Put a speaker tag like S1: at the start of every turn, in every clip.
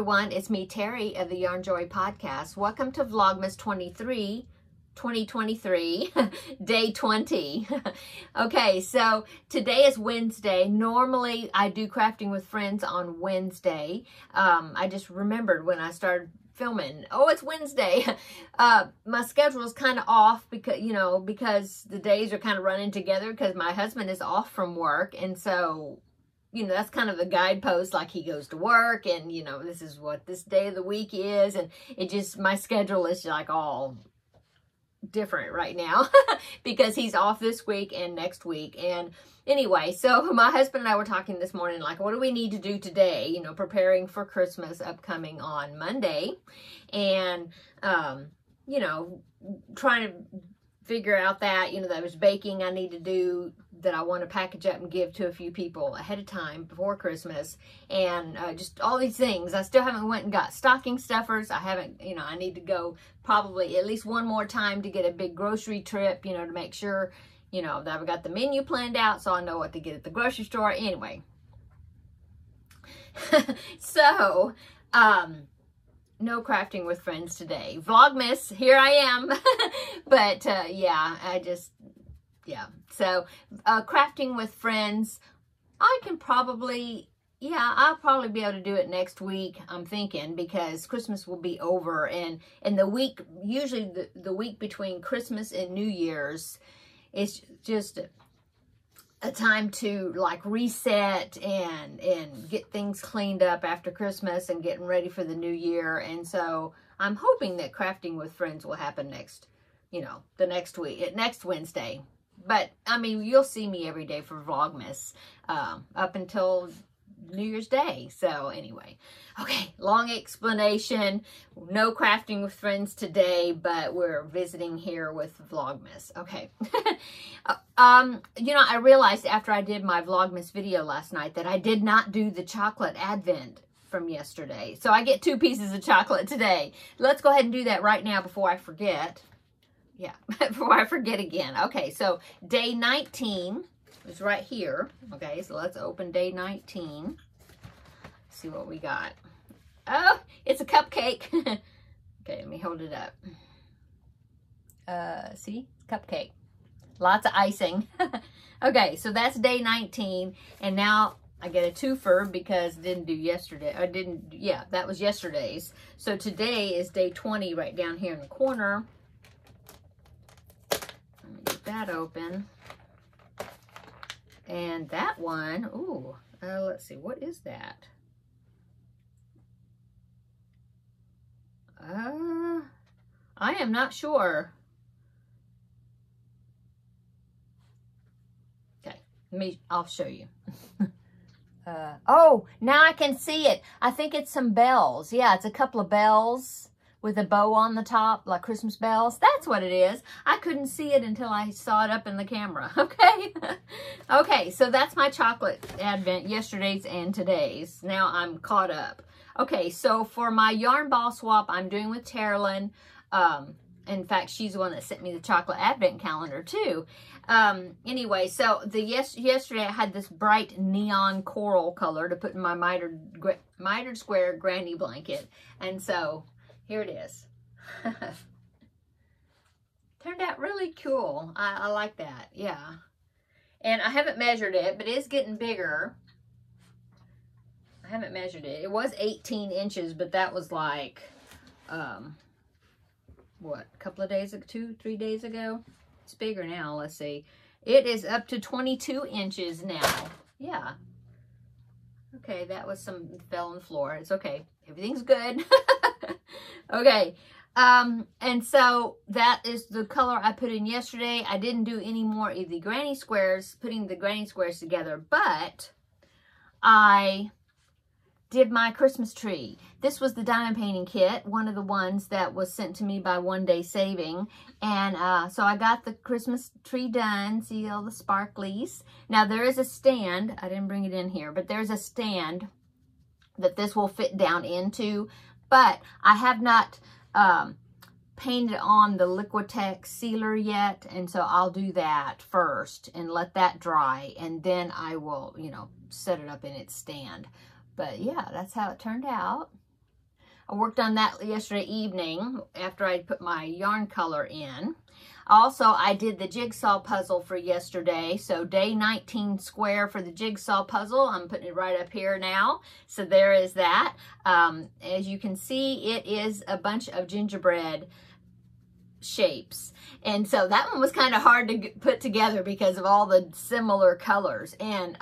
S1: everyone. It's me, Terry, of the Yarn Joy Podcast. Welcome to Vlogmas 2023, day 20. Okay, so today is Wednesday. Normally, I do crafting with friends on Wednesday. I just remembered when I started filming, oh, it's Wednesday. My schedule is kind of off because the days are kind of running together because my husband is off from work, and so that's kind of the guidepost, like he goes to work and, this is what this day of the week is. And it just, my schedule is like all different right now because he's off this week and next week. And anyway, so my husband and I were talking this morning, like, what do we need to do today? Preparing for Christmas upcoming on Monday. And, trying to figure out that, that was baking I need to do, that I want to package up and give to a few people ahead of time before Christmas, and just all these things. I still haven't went and got stocking stuffers. I haven't, I need to go probably at least one more time to get a big grocery trip, to make sure, that I've got the menu planned out so I know what to get at the grocery store. Anyway, so, no crafting with friends today. Vlogmas, here I am. But, so crafting with friends, I'll probably be able to do it next week, I'm thinking, because Christmas will be over, and the week, usually the week between Christmas and New Year's is just a time to like reset and get things cleaned up after Christmas and getting ready for the new year. And so I'm hoping that crafting with friends will happen next, the next week, next Wednesday. But, I mean, you'll see me every day for Vlogmas up until New Year's Day. So, anyway. Okay, long explanation. No crafting with friends today, but we're visiting here with Vlogmas. Okay. I realized after I did my Vlogmas video last night that I did not do the chocolate advent from yesterday. So, I get 2 pieces of chocolate today. Let's go ahead and do that right now before I forget. Yeah, before I forget again. Okay, so day 19 is right here. Okay, so let's open day 19. See what we got. Oh, it's a cupcake. Okay, let me hold it up. See? Cupcake. Lots of icing. Okay, so that's day 19. And now I get a twofer because I didn't do yesterday. That was yesterday's. So today is day 20 right down here in the corner. That open, and that one, ooh, let's see, what is that? I am not sure. Okay, I'll show you. Oh, now I can see it. I think it's some bells. Yeah, it's a couple of bells with a bow on the top, like Christmas bells. That's what it is. I couldn't see it until I saw it up in the camera. Okay. Okay, so that's my chocolate advent, yesterday's and today's. Now I'm caught up. Okay, so for my yarn ball swap, I'm doing with Taralynn. In fact, she's the one that sent me the chocolate advent calendar too. Anyway, so yesterday I had this bright neon coral color to put in my mitered square granny blanket. And so here it is. Turned out really cool. I like that. Yeah. And I haven't measured it, but it is getting bigger. I haven't measured it. It was 18 inches, but that was like, what, a couple of days ago, 2-3 days ago? It's bigger now. Let's see. It is up to 22 inches now. Yeah. Okay, that was fell on the floor. It's okay. Everything's good. Okay, and so that is the color I put in yesterday. I didn't do any more of the granny squares, putting the granny squares together, but I did my Christmas tree. This was the diamond painting kit, one of the ones that was sent to me by One Day Saving. And so I got the Christmas tree done. See all the sparklies. Now there is a stand. I didn't bring it in here, but there's a stand that this will fit down into. But I have not painted on the Liquitex sealer yet. And so I'll do that first and let that dry. And then I will, set it up in its stand. But yeah, that's how it turned out. I worked on that yesterday evening after I put my yarn color in. Also, I did the jigsaw puzzle for yesterday. So day 19 square for the jigsaw puzzle. I'm putting it right up here now. So there is that. As you can see, it is a bunch of gingerbread shapes. And so that one was kind of hard to put together because of all the similar colors. And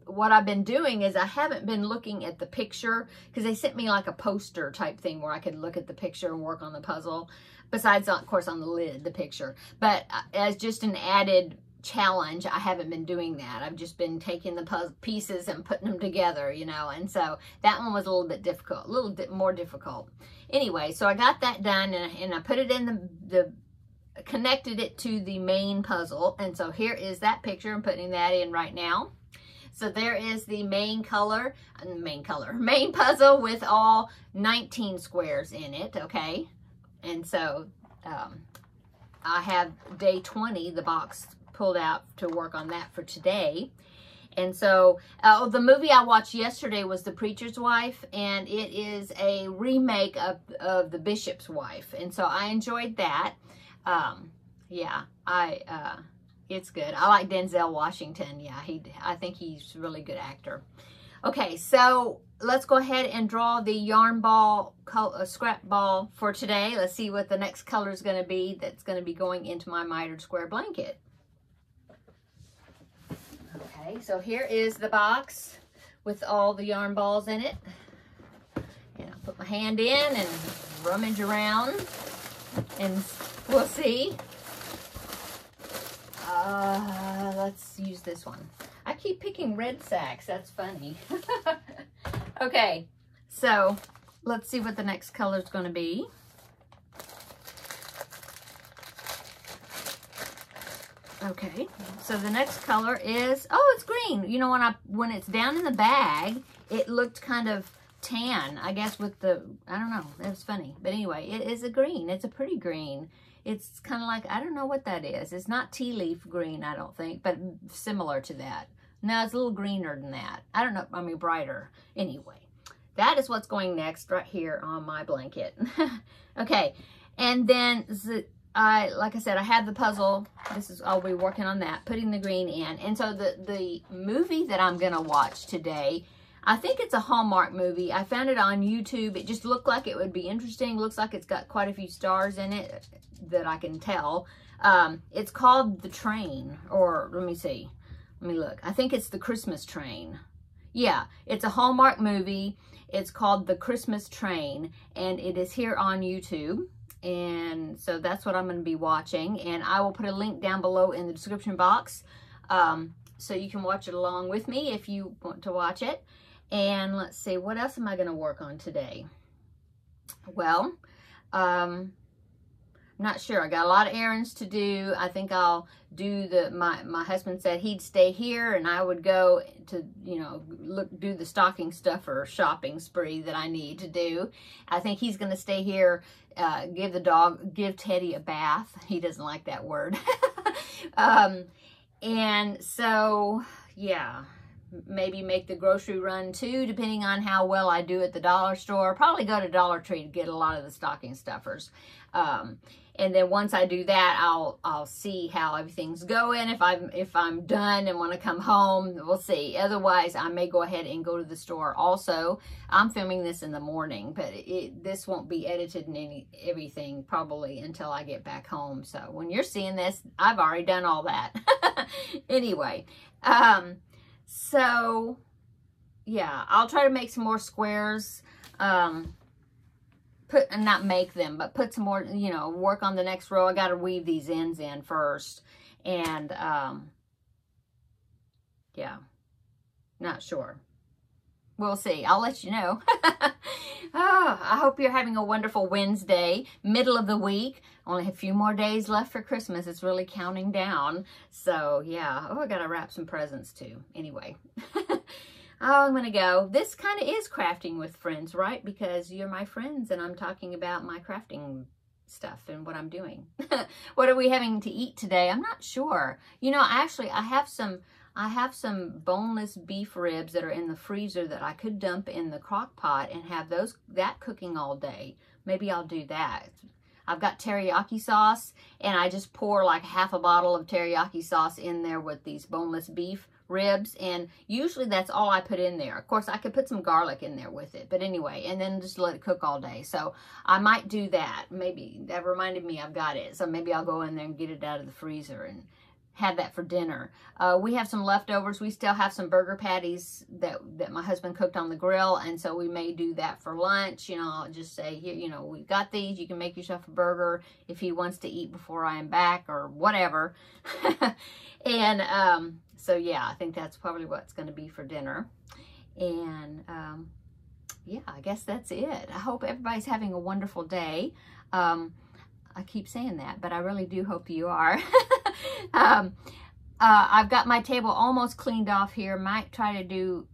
S1: what I've been doing is I haven't been looking at the picture because they sent me like a poster type thing where I could look at the picture and work on the puzzle. Besides, of course, on the lid, the picture. But as just an added challenge, I haven't been doing that. I've just been taking the puzzle pieces and putting them together, you know. And so that one was a little bit difficult, a little bit more difficult. Anyway, so I got that done and I put it in connected it to the main puzzle. And so here is that picture. I'm putting that in right now. So there is the main puzzle with all 19 squares in it, okay? And so I have day 20, the box pulled out to work on that for today. And so the movie I watched yesterday was The Preacher's Wife, and it is a remake of The Bishop's Wife. And so I enjoyed that. Yeah, it's good. I like Denzel Washington. Yeah, I think he's a really good actor. Okay, so let's go ahead and draw the yarn ball, scrap ball for today. Let's see what the next color is going to be that's going to be going into my mitered square blanket. Okay, so here is the box with all the yarn balls in it. And I'll put my hand in and rummage around and we'll see. Let's use this one. I keep picking red sacks. That's funny. Okay, so let's see what the next color is going to be. Okay, so the next color is, oh, it's green. You know, when it's down in the bag, it looked kind of tan, I guess, with the, I don't know, it was funny. But anyway, it is a green. It's a pretty green. It's kind of like, I don't know what that is. It's not tea leaf green, I don't think, but similar to that. No, it's a little greener than that. I don't know, I mean brighter. Anyway, that is what's going next right here on my blanket. Okay, and then like I said, I have the puzzle. I'll be working on that, putting the green in. And so the movie that I'm gonna watch today, I think it's a Hallmark movie. I found it on YouTube. It just looked like it would be interesting. Looks like it's got quite a few stars in it that I can tell. It's called The Train, or let me see. Let me look. I think it's The Christmas Train. Yeah, it's a Hallmark movie. It's called The Christmas Train, and it is here on YouTube. And so that's what I'm going to be watching. And I will put a link down below in the description box so you can watch it along with me if you want to watch it. And let's see, what else am I going to work on today? Well, I'm not sure. I got a lot of errands to do. I think I'll do my husband said he'd stay here and I would go to, you know, do the stocking stuffer shopping spree that I need to do. I think he's going to stay here, give Teddy a bath. He doesn't like that word. And so, yeah, maybe make the grocery run too, depending on how well I do at the dollar store. Probably go to Dollar Tree to get a lot of the stocking stuffers. And then once I do that, I'll see how everything's going. If I'm done and want to come home, we'll see. Otherwise, I may go ahead and go to the store. Also, I'm filming this in the morning, but this won't be edited and everything probably until I get back home. So when you're seeing this, I've already done all that. Anyway, so yeah, I'll try to make some more squares. Not make them, but put some more, you know, work on the next row. I got to weave these ends in first. And, yeah, not sure. We'll see. I'll let you know. I hope you're having a wonderful Wednesday, middle of the week. Only a few more days left for Christmas. It's really counting down. So, yeah. Oh, I got to wrap some presents, too. Anyway. Oh, I'm going to go. This kind of is crafting with friends, right? Because you're my friends and I'm talking about my crafting stuff and what I'm doing. What are we having to eat today? I'm not sure. You know, actually, I have some I have some boneless beef ribs that are in the freezer that I could dump in the crock pot and have that cooking all day. Maybe I'll do that. I've got teriyaki sauce, and I just pour like half a bottle of teriyaki sauce in there with these boneless beef ribs, and usually that's all I put in there. Of course, I could put some garlic in there with it, but anyway, and then just let it cook all day. So I might do that. Maybe that reminded me I've got it, so maybe I'll go in there and get it out of the freezer and have that for dinner. We have some leftovers. We still have some burger patties that my husband cooked on the grill, and so we may do that for lunch. You know, I'll just say, here, you know, we've got these. You can make yourself a burger if he wants to eat before I am back or whatever. And so yeah, I think that's probably what's going to be for dinner. And yeah, I guess that's it. I hope everybody's having a wonderful day. I keep saying that, but I really do hope you are. I've got my table almost cleaned off here. Might try to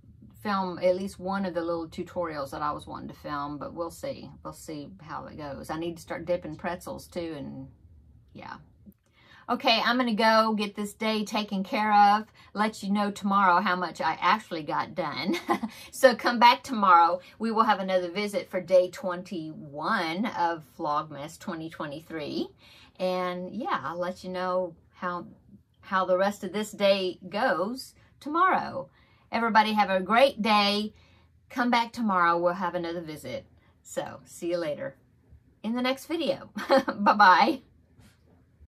S1: film at least one of the little tutorials that I was wanting to film, but we'll see. We'll see how it goes. I need to start dipping pretzels too, and yeah. Okay, I'm going to go get this day taken care of. Let you know tomorrow how much I actually got done. So come back tomorrow. We will have another visit for day 21 of Vlogmas 2023. And yeah, I'll let you know how the rest of this day goes tomorrow. Everybody have a great day. Come back tomorrow. We'll have another visit. So see you later in the next video. Bye-bye.